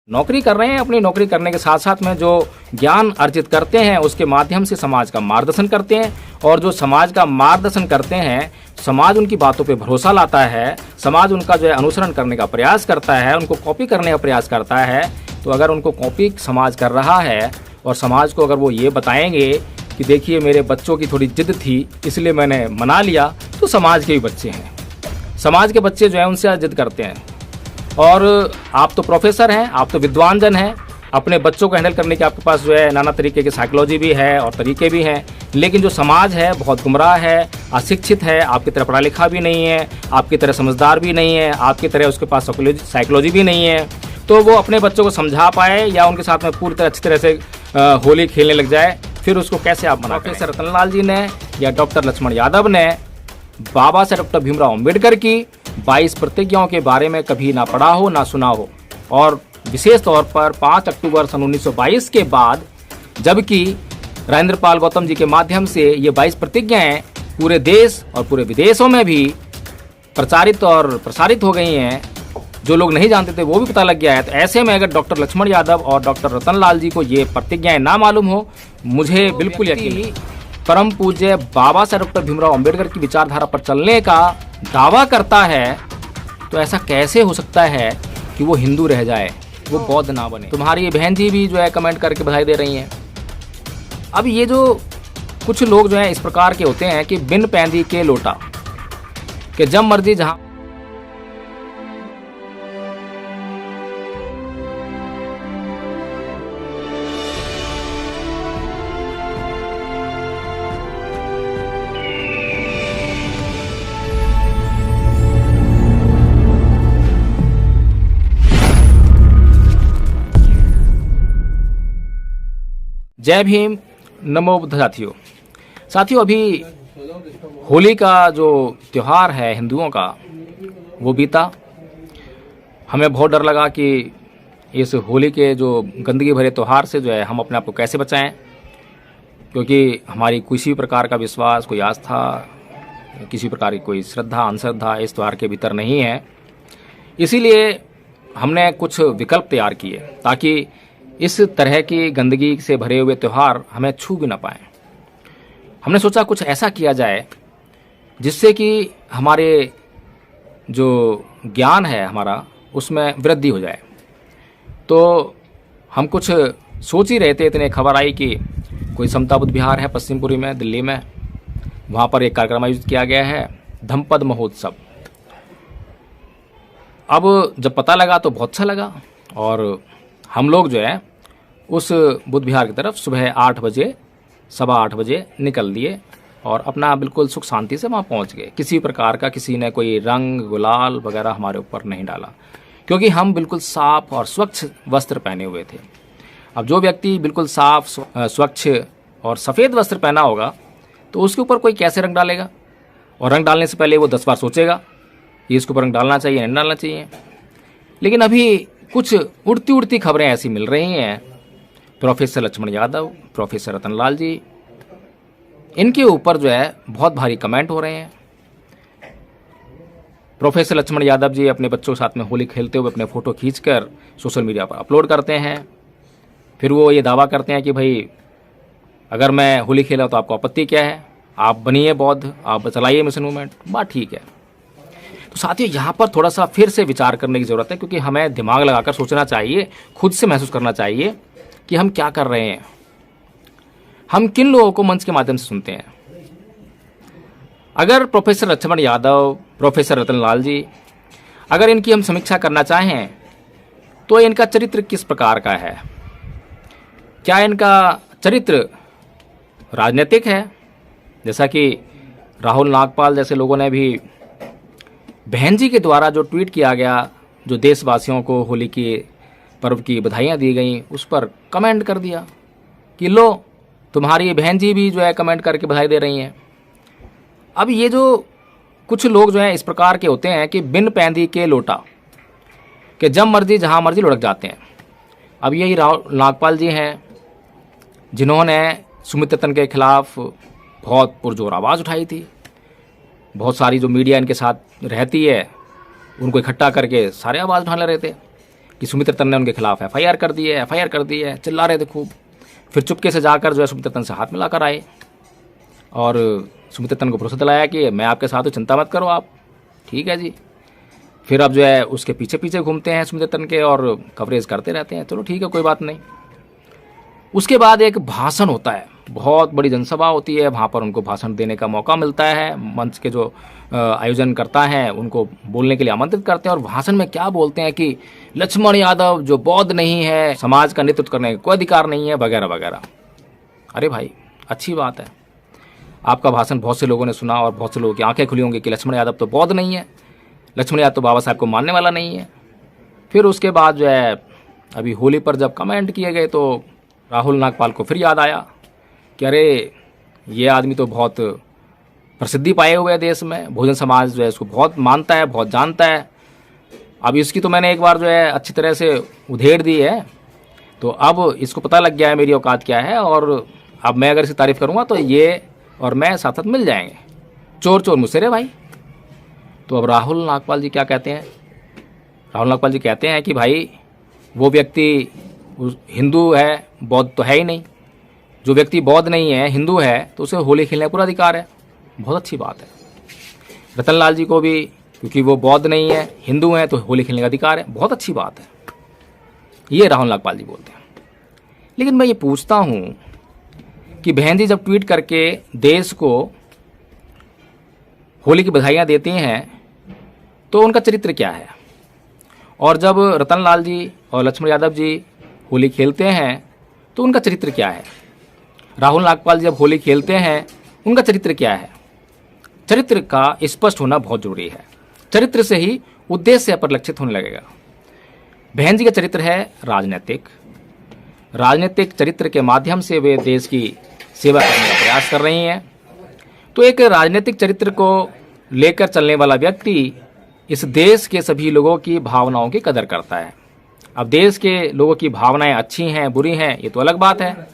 नौकरी कर रहे हैं, अपनी नौकरी करने के साथ साथ में जो ज्ञान अर्जित करते हैं उसके माध्यम से समाज का मार्गदर्शन करते हैं, और जो समाज का मार्गदर्शन करते हैं समाज उनकी बातों पे भरोसा लाता है, समाज उनका जो है अनुसरण करने का प्रयास करता है, उनको कॉपी करने का प्रयास करता है। तो अगर उनको कॉपी समाज कर रहा है और समाज को अगर वो ये बताएंगे कि देखिए मेरे बच्चों की थोड़ी जिद थी इसलिए मैंने मना लिया, तो समाज के भी बच्चे हैं, समाज के बच्चे जो है उनसे जिद करते हैं। और आप तो प्रोफेसर हैं, आप तो विद्वान जन हैं, अपने बच्चों को हैंडल करने के आपके पास जो है नाना तरीके की साइकोलॉजी भी है और तरीके भी हैं, लेकिन जो समाज है बहुत गुमराह है, अशिक्षित है, आपकी तरह पढ़ा लिखा भी नहीं है, आपकी तरह समझदार भी नहीं है, आपकी तरह उसके पास साइकोलॉजी भी नहीं है, तो वो अपने बच्चों को समझा पाए या उनके साथ में पूरी तरह अच्छी तरह से होली खेलने लग जाए, फिर उसको कैसे आप मना करें। प्रोफेसर रतनलाल जी ने या डॉक्टर लक्ष्मण यादव ने बाबा साहेब डॉक्टर भीमराव अम्बेडकर की 22 प्रतिज्ञाओं के बारे में कभी ना पढ़ा हो ना सुना हो, और विशेष तौर पर 5 अक्टूबर सन 1922 के बाद जबकि राजेंद्र पाल गौतम जी के माध्यम से ये 22 प्रतिज्ञाएं पूरे देश और पूरे विदेशों में भी प्रचारित और प्रसारित हो गई हैं, जो लोग नहीं जानते थे वो भी पता लग गया है। तो ऐसे में अगर डॉक्टर लक्ष्मण यादव और डॉक्टर रतनलाल जी को ये प्रतिज्ञाएं ना मालूम हो, मुझे बिल्कुल यकीन नहीं, परम पूज्य बाबा साहेब डॉक्टर भीमराव अम्बेडकर की विचारधारा पर चलने का दावा करता है, तो ऐसा कैसे हो सकता है कि वो हिंदू रह जाए, वो बौद्ध ना बने। तुम्हारी बहन जी भी जो है कमेंट करके बधाई दे रही हैं। अब ये जो कुछ लोग जो हैं इस प्रकार के होते हैं कि बिन पैंदी के लोटा, कि जब मर्जी जहां जय भीम, नमो बुद्ध। साथियों अभी होली का जो त्यौहार है हिंदुओं का वो बीता। हमें बहुत डर लगा कि इस होली के जो गंदगी भरे त्यौहार से जो है हम अपने आप को कैसे बचाएं, क्योंकि हमारी किसी प्रकार का विश्वास, कोई आस्था, किसी प्रकार की कोई श्रद्धा अंधश्रद्धा इस त्यौहार के भीतर नहीं है। इसीलिए हमने कुछ विकल्प तैयार किए ताकि इस तरह की गंदगी से भरे हुए त्यौहार हमें छू भी ना पाए। हमने सोचा कुछ ऐसा किया जाए जिससे कि हमारे जो ज्ञान है हमारा उसमें वृद्धि हो जाए। तो हम कुछ सोच ही रहे थे, इतने खबर आई कि कोई समता बुद्ध विहार है पश्चिमपुरी में, दिल्ली में, वहाँ पर एक कार्यक्रम आयोजित किया गया है, धम्मपद महोत्सव। अब जब पता लगा तो बहुत अच्छा लगा, और हम लोग जो है उस बुद्ध विहार की तरफ सुबह 8 बजे, 8:15 बजे निकल दिए और अपना बिल्कुल सुख शांति से वहाँ पहुँच गए। किसी प्रकार का किसी ने कोई रंग गुलाल वगैरह हमारे ऊपर नहीं डाला, क्योंकि हम बिल्कुल साफ और स्वच्छ वस्त्र पहने हुए थे। अब जो व्यक्ति बिल्कुल साफ स्वच्छ और सफ़ेद वस्त्र पहना होगा तो उसके ऊपर कोई कैसे रंग डालेगा, और रंग डालने से पहले वो 10 बार सोचेगा कि इसके ऊपर रंग डालना चाहिए नहीं डालना चाहिए। लेकिन अभी कुछ उड़ती उड़ती खबरें ऐसी मिल रही हैं, प्रोफेसर लक्ष्मण यादव, प्रोफेसर रतनलाल जी, इनके ऊपर जो है बहुत भारी कमेंट हो रहे हैं। प्रोफेसर लक्ष्मण यादव जी अपने बच्चों के साथ में होली खेलते हुए अपने फ़ोटो खींचकर सोशल मीडिया पर अपलोड करते हैं। फिर वो ये दावा करते हैं कि भाई अगर मैं होली खेला तो आपको आपत्ति क्या है, आप बनिए बौद्ध, आप चलाइए मिशन मूवमेंट, बात ठीक है। तो साथियों यहाँ पर थोड़ा सा फिर से विचार करने की ज़रूरत है, क्योंकि हमें दिमाग लगाकर सोचना चाहिए, खुद से महसूस करना चाहिए कि हम क्या कर रहे हैं, हम किन लोगों को मंच के माध्यम से सुनते हैं। अगर प्रोफेसर लक्ष्मण यादव, प्रोफेसर रतनलाल जी, अगर इनकी हम समीक्षा करना चाहें तो इनका चरित्र किस प्रकार का है, क्या इनका चरित्र राजनीतिक है, जैसा कि राहुल नागपाल जैसे लोगों ने भी बहन जी के द्वारा जो ट्वीट किया गया, जो देशवासियों को होली के पर्व की बधाइयाँ दी गई, उस पर कमेंट कर दिया कि लो तुम्हारी बहन जी भी जो है कमेंट करके बधाई दे रही हैं। अब ये जो कुछ लोग जो हैं इस प्रकार के होते हैं कि बिन पैंदी के लोटा, कि जब मर्जी जहाँ मर्जी लुढ़क जाते हैं। अब यही राहुल नागपाल जी हैं जिन्होंने सुमित तन के खिलाफ बहुत पुरजोर आवाज़ उठाई थी। बहुत सारी जो मीडिया इनके साथ रहती है उनको इकट्ठा करके सारे आवाज़ उठाने रहे थे। कि सुमित्र तन ने उनके खिलाफ एफआईआर कर दी है, एफआईआर कर दी है, चिल्ला रहे थे खूब। फिर चुपके से जाकर जो है सुमित्र तन से हाथ मिलाकर आए और सुमित्र तन को भरोसा दिलाया कि मैं आपके साथ हूँ, चिंता मत करो आप, ठीक है जी। फिर अब जो है उसके पीछे पीछे घूमते हैं सुमित्र तन के और कवरेज करते रहते हैं। चलो ठीक है, कोई बात नहीं। उसके बाद एक भाषण होता है, बहुत बड़ी जनसभा होती है, वहाँ पर उनको भाषण देने का मौका मिलता है। मंच के जो आयोजन करता है उनको बोलने के लिए आमंत्रित करते हैं और भाषण में क्या बोलते हैं कि लक्ष्मण यादव जो बौद्ध नहीं है, समाज का नेतृत्व करने का कोई अधिकार नहीं है, वगैरह वगैरह। अरे भाई, अच्छी बात है, आपका भाषण बहुत से लोगों ने सुना और बहुत से लोगों की आंखें खुली होंगी कि लक्ष्मण यादव तो बौद्ध नहीं है, लक्ष्मण यादव तो बाबा साहब को मानने वाला नहीं है। फिर उसके बाद जो है अभी होली पर जब कमेंट किए गए तो राहुल नागपाल को फिर याद आया कि अरे ये आदमी तो बहुत प्रसिद्धि पाए हुए है देश में, बहुजन समाज जो है इसको बहुत मानता है, बहुत जानता है। अब इसकी तो मैंने एक बार जो है अच्छी तरह से उधेड़ दी है, तो अब इसको पता लग गया है मेरी औकात क्या है और अब मैं अगर इसकी तारीफ करूँगा तो ये और मैं साथ साथ मिल जाएंगे, चोर चोर मुझसे रे भाई। तो अब राहुल नागपाल जी क्या कहते हैं? राहुल नागपाल जी कहते हैं कि भाई वो व्यक्ति हिंदू है, बौद्ध तो है ही नहीं। जो व्यक्ति बौद्ध नहीं है, हिंदू है, तो उसे होली खेलने का पूरा अधिकार है। बहुत अच्छी बात है। रतनलाल जी को भी, क्योंकि वो बौद्ध नहीं है, हिंदू हैं, तो होली खेलने का अधिकार है। बहुत अच्छी बात है। ये राहुल नागपाल जी बोलते हैं। लेकिन मैं ये पूछता हूँ कि बहन जी जब ट्वीट करके देश को होली की बधाइयाँ देती हैं तो उनका चरित्र क्या है? और जब रतनलाल जी और लक्ष्मण यादव जी होली खेलते हैं तो उनका चरित्र क्या है? राहुल नागपाल जी जब होली खेलते हैं उनका चरित्र क्या है? चरित्र का स्पष्ट होना बहुत जरूरी है। चरित्र से ही उद्देश्य परिलक्षित होने लगेगा। बहन जी का चरित्र है राजनीतिक। राजनीतिक चरित्र के माध्यम से वे देश की सेवा करने का प्रयास कर रही हैं। तो एक राजनीतिक चरित्र को लेकर चलने वाला व्यक्ति इस देश के सभी लोगों की भावनाओं की कदर करता है। अब देश के लोगों की भावनाएं अच्छी हैं, बुरी हैं, ये तो अलग बात है।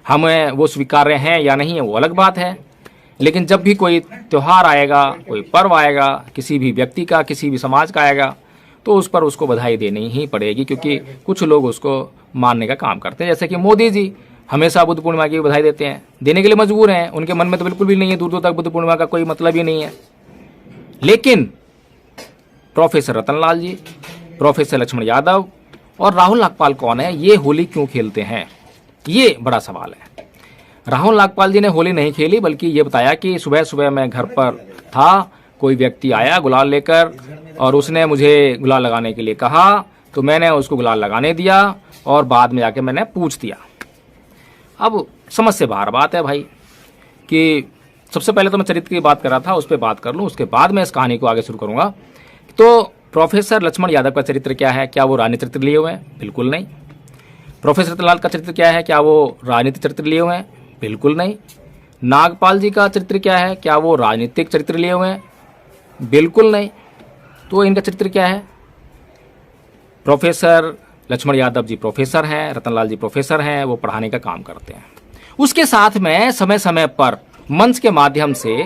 हमें वो स्वीकार्य हैं या नहीं है वो अलग बात है। लेकिन जब भी कोई त्यौहार आएगा, कोई पर्व आएगा, किसी भी व्यक्ति का, किसी भी समाज का आएगा, तो उस पर उसको बधाई देनी ही पड़ेगी, क्योंकि कुछ लोग उसको मानने का काम करते हैं। जैसे कि मोदी जी हमेशा बुद्ध पूर्णिमा की बधाई देते हैं, देने के लिए मजबूर हैं। उनके मन में तो बिल्कुल भी नहीं है, दूर दूर तक बुद्ध पूर्णिमा का कोई मतलब ही नहीं है। लेकिन प्रोफेसर रतनलाल जी, प्रोफेसर लक्ष्मण यादव और राहुल नागपाल कौन है? ये होली क्यों खेलते हैं? ये बड़ा सवाल है। राहुल नागपाल जी ने होली नहीं खेली, बल्कि ये बताया कि सुबह सुबह मैं घर पर था, कोई व्यक्ति आया गुलाल लेकर और उसने मुझे गुलाल लगाने के लिए कहा, तो मैंने उसको गुलाल लगाने दिया और बाद में जाके मैंने पूछ दिया। अब समझ से बाहर बात है भाई कि सबसे पहले तो मैं चरित्र की बात कर रहा था, उस पर बात कर लूँ, उसके बाद मैं इस कहानी को आगे शुरू करूँगा। तो प्रोफेसर लक्ष्मण यादव का चरित्र क्या है? क्या वो राजनीतिक चरित्र लिए हुए हैं? बिल्कुल नहीं। प्रोफेसर रतनलाल का चरित्र क्या है? क्या वो राजनीतिक चरित्र लिए हुए हैं? बिल्कुल नहीं। नागपाल जी का चरित्र क्या है? क्या वो राजनीतिक चरित्र लिए हुए हैं? बिल्कुल नहीं। तो इनका चरित्र क्या है? प्रोफेसर लक्ष्मण यादव जी प्रोफेसर हैं, रतनलाल जी प्रोफेसर हैं, वो पढ़ाने का काम करते हैं। उसके साथ में समय समय पर मंच के माध्यम से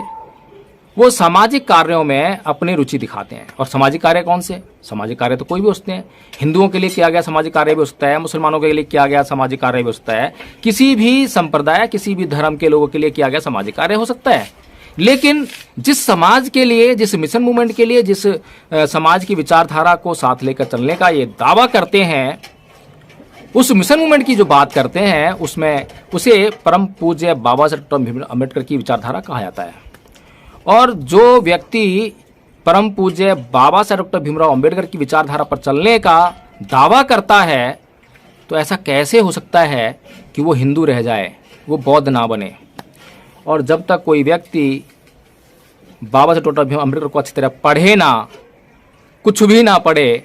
वो सामाजिक कार्यों में अपनी रुचि दिखाते हैं। और सामाजिक कार्य कौन से? सामाजिक कार्य तो कोई भी हो सकते हैं। हिंदुओं के लिए किया गया सामाजिक कार्य भी हो सकता है, मुसलमानों के लिए किया गया सामाजिक कार्य भी हो सकता है, किसी भी संप्रदाय, किसी भी धर्म के लोगों के लिए किया गया सामाजिक कार्य हो सकता है। लेकिन जिस समाज के लिए, जिस मिशन मूवमेंट के लिए, जिस समाज की विचारधारा को साथ लेकर चलने का ये दावा करते हैं, उस मिशन मूवमेंट की जो बात करते हैं, उसमें उसे परम पूज्य बाबा साहब डॉक्टर भीमराव अम्बेडकर की विचारधारा कहा जाता है। और जो व्यक्ति परम पूज्य बाबा साहब डॉक्टर भीमराव अम्बेडकर की विचारधारा पर चलने का दावा करता है, तो ऐसा कैसे हो सकता है कि वो हिंदू रह जाए, वो बौद्ध ना बने? और जब तक कोई व्यक्ति बाबा साहब डॉक्टर भीमराव अम्बेडकर को अच्छी तरह पढ़े ना, कुछ भी ना पढ़े,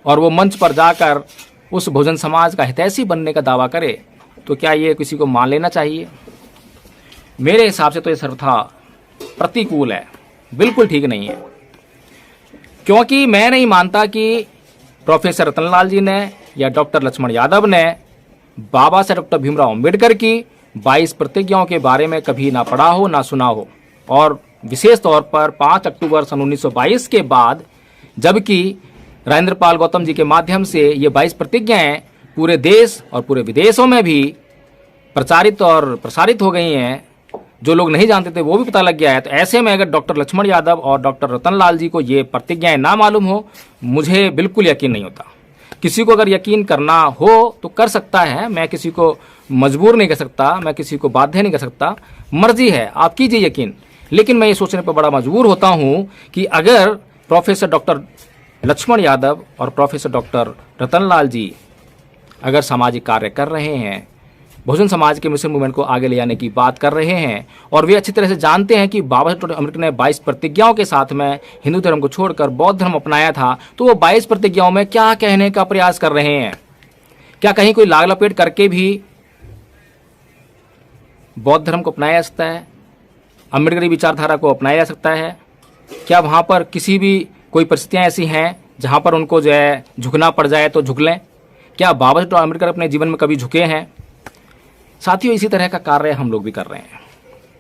और वो मंच पर जाकर उस बहुजन समाज का हितैषी बनने का दावा करे, तो क्या ये किसी को मान लेना चाहिए? मेरे हिसाब से तो ये सर्वथा प्रतिकूल है, बिल्कुल ठीक नहीं है। क्योंकि मैं नहीं मानता कि प्रोफेसर रतनलाल जी ने या डॉक्टर लक्ष्मण यादव ने बाबा साहब डॉक्टर भीमराव अम्बेडकर की 22 प्रतिज्ञाओं के बारे में कभी ना पढ़ा हो, ना सुना हो। और विशेष तौर पर 5 अक्टूबर सन 1922 के बाद, जबकि राजेंद्र पाल गौतम जी के माध्यम से ये 22 प्रतिज्ञाएं पूरे देश और पूरे विदेशों में भी प्रचारित और प्रसारित हो गई हैं। जो लोग नहीं जानते थे वो भी पता लग गया है। तो ऐसे में अगर डॉक्टर लक्ष्मण यादव और डॉक्टर रतनलाल जी को ये प्रतिज्ञाएं ना मालूम हो, मुझे बिल्कुल यकीन नहीं होता। किसी को अगर यकीन करना हो तो कर सकता है, मैं किसी को मजबूर नहीं कर सकता, मैं किसी को बाध्य नहीं कर सकता, मर्जी है, आप कीजिए यकीन। लेकिन मैं ये सोचने पर बड़ा मजबूर होता हूँ कि अगर प्रोफेसर डॉक्टर लक्ष्मण यादव और प्रोफेसर डॉक्टर रतनलाल जी अगर सामाजिक कार्य कर रहे हैं, बहुजन समाज के मिशन मूवमेंट को आगे ले जाने की बात कर रहे हैं, और वे अच्छी तरह से जानते हैं कि बाबा साहेब अम्बेडकर ने 22 प्रतिज्ञाओं के साथ में हिंदू धर्म को छोड़कर बौद्ध धर्म अपनाया था, तो वो 22 प्रतिज्ञाओं में क्या कहने का प्रयास कर रहे हैं? क्या कहीं कोई लाग लपेट करके भी बौद्ध धर्म को अपनाया जा सकता है? अम्बेडकरी विचारधारा को अपनाया जा सकता है? क्या वहाँ पर किसी भी कोई परिस्थितियाँ ऐसी हैं जहाँ पर उनको जो है झुकना पड़ जाए तो झुक लें? क्या बाबा साहेब अम्बेडकर अपने जीवन में कभी झुके हैं? साथियों, इसी तरह का कार्य हम लोग भी कर रहे हैं,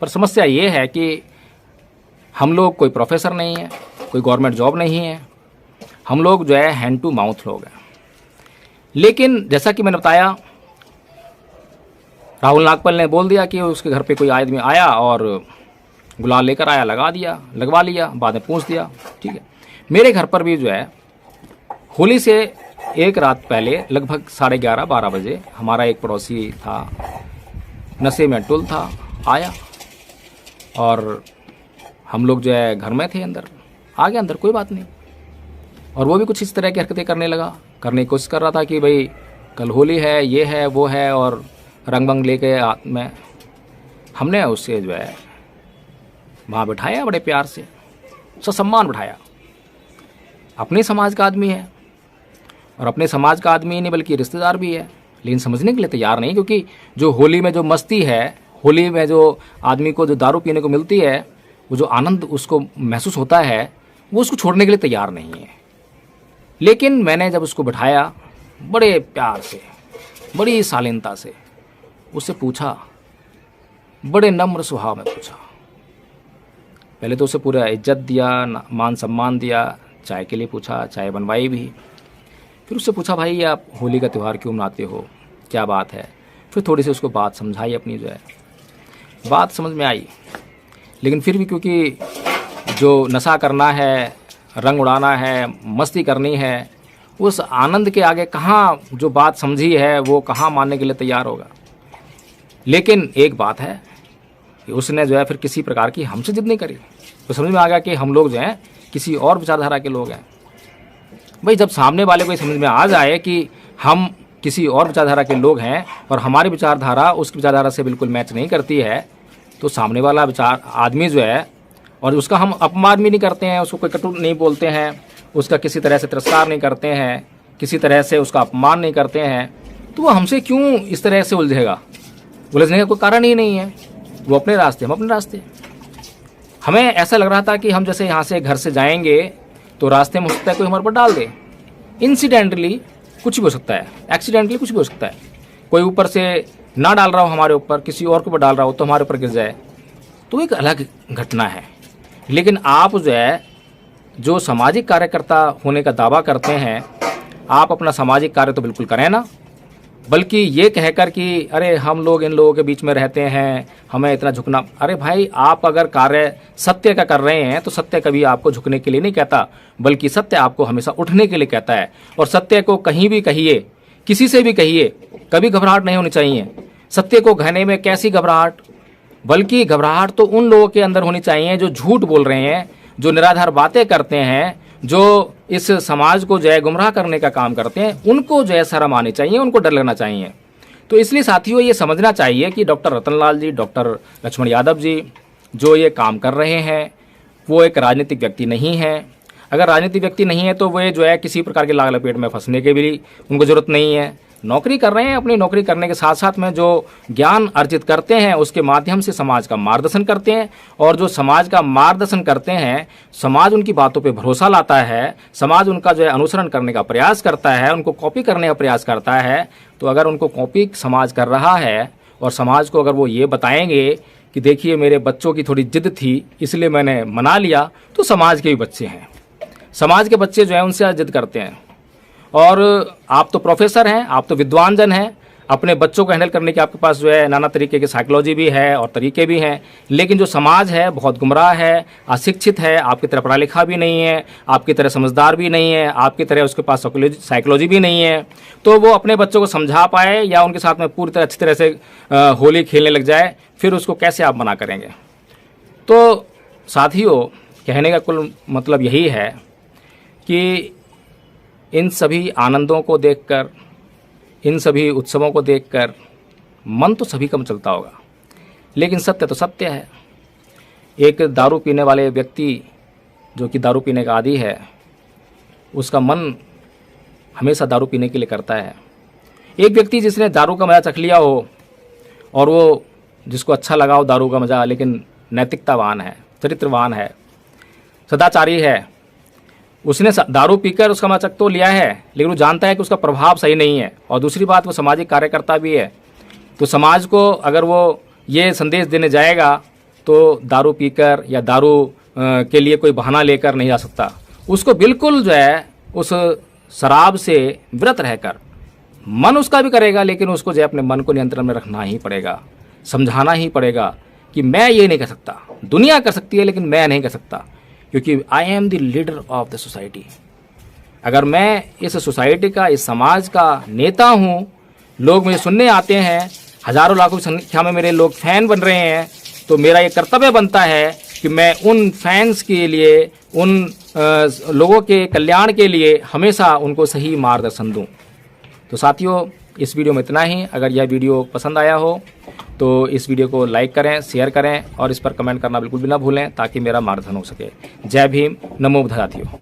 पर समस्या ये है कि हम लोग कोई प्रोफेसर नहीं है, कोई गवर्नमेंट जॉब नहीं है, हम लोग जो है हैंड टू माउथ लोग हैं। लेकिन जैसा कि मैंने बताया, राहुल नागपाल ने बोल दिया कि उसके घर पे कोई आदमी आया और गुलाल लेकर आया, लगवा लिया, बाद में पूछ दिया, ठीक है। मेरे घर पर भी जो है होली से एक रात पहले लगभग 11:30-12 बजे हमारा एक पड़ोसी था, नशे में टुल था, आया और हम लोग जो है घर में थे, अंदर आ गया, अंदर कोई बात नहीं। और वो भी कुछ इस तरह की हरकतें करने की कोशिश कर रहा था कि भाई कल होली है, ये है, वो है, और रंग बंग लेके हाथ में। हमने उससे जो है वहाँ बिठाया, बड़े प्यार से ससम्मान बिठाया। अपने समाज का आदमी है, और अपने समाज का आदमी नहीं बल्कि रिश्तेदार भी है, लेकिन समझने के लिए तैयार नहीं। क्योंकि जो होली में जो मस्ती है, होली में जो आदमी को जो दारू पीने को मिलती है, वो जो आनंद उसको महसूस होता है, वो उसको छोड़ने के लिए तैयार नहीं है। लेकिन मैंने जब उसको बिठाया, बड़े प्यार से, बड़ी शालीनता से उससे पूछा, बड़े नम्र स्वभाव में पूछा। पहले तो उसे पूरा इज्जत दिया, मान सम्मान दिया, चाय के लिए पूछा, चाय बनवाई भी। फिर उससे पूछा, भाई आप होली का त्यौहार क्यों मनाते हो, क्या बात है? फिर थोड़ी सी उसको बात समझाई, अपनी जो है बात समझ में आई। लेकिन फिर भी क्योंकि जो नशा करना है, रंग उड़ाना है, मस्ती करनी है, उस आनंद के आगे कहाँ जो बात समझी है वो कहाँ मानने के लिए तैयार होगा। लेकिन एक बात है कि उसने जो है फिर किसी प्रकार की हमसे जिद नहीं करी। तो समझ में आ गया कि हम लोग जो हैं किसी और विचारधारा के लोग हैं। भाई जब सामने वाले को समझ में आ जाए कि हम किसी और विचारधारा के लोग हैं और हमारी विचारधारा उसकी विचारधारा से बिल्कुल मैच नहीं करती है, तो सामने वाला विचार आदमी जो है, और उसका हम अपमान भी नहीं करते हैं, उसको कोई कटु नहीं बोलते हैं, उसका किसी तरह से तिरस्कार नहीं करते हैं, किसी तरह से उसका अपमान नहीं करते हैं, तो वो हमसे क्यों इस तरह से उलझेगा? उलझने का कोई कारण ही नहीं है। वो अपने रास्ते, हम अपने रास्ते। हमें ऐसा लग रहा था कि हम जैसे यहाँ से घर से जाएंगे तो रास्ते में हो सकता है कोई हमारे ऊपर डाल दे। इंसिडेंटली कुछ भी हो सकता है, एक्सीडेंटली कुछ भी हो सकता है। कोई ऊपर से ना डाल रहा हो हमारे ऊपर, किसी और के ऊपर डाल रहा हो तो हमारे ऊपर गिर जाए, तो एक अलग घटना है। लेकिन आप जो है जो सामाजिक कार्यकर्ता होने का दावा करते हैं, आप अपना सामाजिक कार्य तो बिल्कुल करें ना, बल्कि ये कहकर कि अरे हम लोग इन लोगों के बीच में रहते हैं, हमें इतना झुकना। अरे भाई, आप अगर कार्य सत्य का कर रहे हैं तो सत्य कभी आपको झुकने के लिए नहीं कहता, बल्कि सत्य आपको हमेशा उठने के लिए कहता है। और सत्य को कहीं भी कहिए, किसी से भी कहिए, कभी घबराहट नहीं होनी चाहिए। सत्य को कहने में कैसी घबराहट, बल्कि घबराहट तो उन लोगों के अंदर होनी चाहिए जो झूठ बोल रहे हैं, जो निराधार बातें करते हैं, जो इस समाज को जो है गुमराह करने का काम करते हैं। उनको जो है शर्म आनी चाहिए, उनको डर लगना चाहिए। तो इसलिए साथियों ये समझना चाहिए कि डॉक्टर रतनलाल जी, डॉक्टर लक्ष्मण यादव जी जो ये काम कर रहे हैं वो एक राजनीतिक व्यक्ति नहीं है। अगर राजनीतिक व्यक्ति नहीं है तो वे जो है किसी प्रकार के लाग लपेट में फंसने के भी उनको जरूरत नहीं है। नौकरी कर रहे हैं, अपनी नौकरी करने के साथ साथ में जो ज्ञान अर्जित करते हैं उसके माध्यम से समाज का मार्गदर्शन करते हैं। और जो समाज का मार्गदर्शन करते हैं, समाज उनकी बातों पे भरोसा लाता है, समाज उनका जो है अनुसरण करने का प्रयास करता है, उनको कॉपी करने का प्रयास करता है। तो अगर उनको कॉपी समाज कर रहा है और समाज को अगर वो ये बताएंगे कि देखिए मेरे बच्चों की थोड़ी जिद थी इसलिए मैंने मना लिया, तो समाज के भी बच्चे हैं। समाज के बच्चे जो है उनसे जिद करते हैं। और आप तो प्रोफेसर हैं, आप तो विद्वान जन हैं, अपने बच्चों को हैंडल करने के आपके पास जो है नाना तरीके की साइकोलॉजी भी है और तरीके भी हैं, लेकिन जो समाज है बहुत गुमराह है, अशिक्षित है, आपकी तरह पढ़ा लिखा भी नहीं है, आपकी तरह समझदार भी नहीं है, आपकी तरह उसके पास साइकोलॉजी भी नहीं है, तो वो अपने बच्चों को समझा पाए या उनके साथ में पूरी तरह अच्छी तरह से होली खेलने लग जाए, फिर उसको कैसे आप मना करेंगे। तो साथियों, कहने का कुल मतलब यही है कि इन सभी आनंदों को देखकर, इन सभी उत्सवों को देखकर मन तो सभी का चलता होगा, लेकिन सत्य तो सत्य है। एक दारू पीने वाले व्यक्ति जो कि दारू पीने का आदी है, उसका मन हमेशा दारू पीने के लिए करता है। एक व्यक्ति जिसने दारू का मज़ा चख लिया हो और वो जिसको अच्छा लगा हो दारू का मज़ा, लेकिन नैतिकतावान है, चरित्रवान है, सदाचारी है, उसने दारू पीकर उसका मज़ा चख तो लिया है, लेकिन वो जानता है कि उसका प्रभाव सही नहीं है। और दूसरी बात, वो सामाजिक कार्यकर्ता भी है, तो समाज को अगर वो ये संदेश देने जाएगा तो दारू पीकर या दारू के लिए कोई बहाना लेकर नहीं जा सकता। उसको बिल्कुल जो है उस शराब से व्रत रहकर, मन उसका भी करेगा, लेकिन उसको जो है अपने मन को नियंत्रण में रखना ही पड़ेगा, समझाना ही पड़ेगा कि मैं ये नहीं कर सकता, दुनिया कर सकती है लेकिन मैं नहीं कर सकता, क्योंकि I am the leader of the society. अगर मैं इस सोसाइटी का, इस समाज का नेता हूँ, लोग मुझे सुनने आते हैं, हजारों लाखों की संख्या में मेरे लोग फैन बन रहे हैं, तो मेरा ये कर्तव्य बनता है कि मैं उन फैंस के लिए, उन लोगों के कल्याण के लिए हमेशा उनको सही मार्गदर्शन दूँ। तो साथियों, इस वीडियो में इतना ही। अगर यह वीडियो पसंद आया हो तो इस वीडियो को लाइक करें, शेयर करें और इस पर कमेंट करना बिल्कुल भी ना भूलें, ताकि मेरा मार्गदर्शन हो सके। जय भीम, नमो बुद्ध साथियों।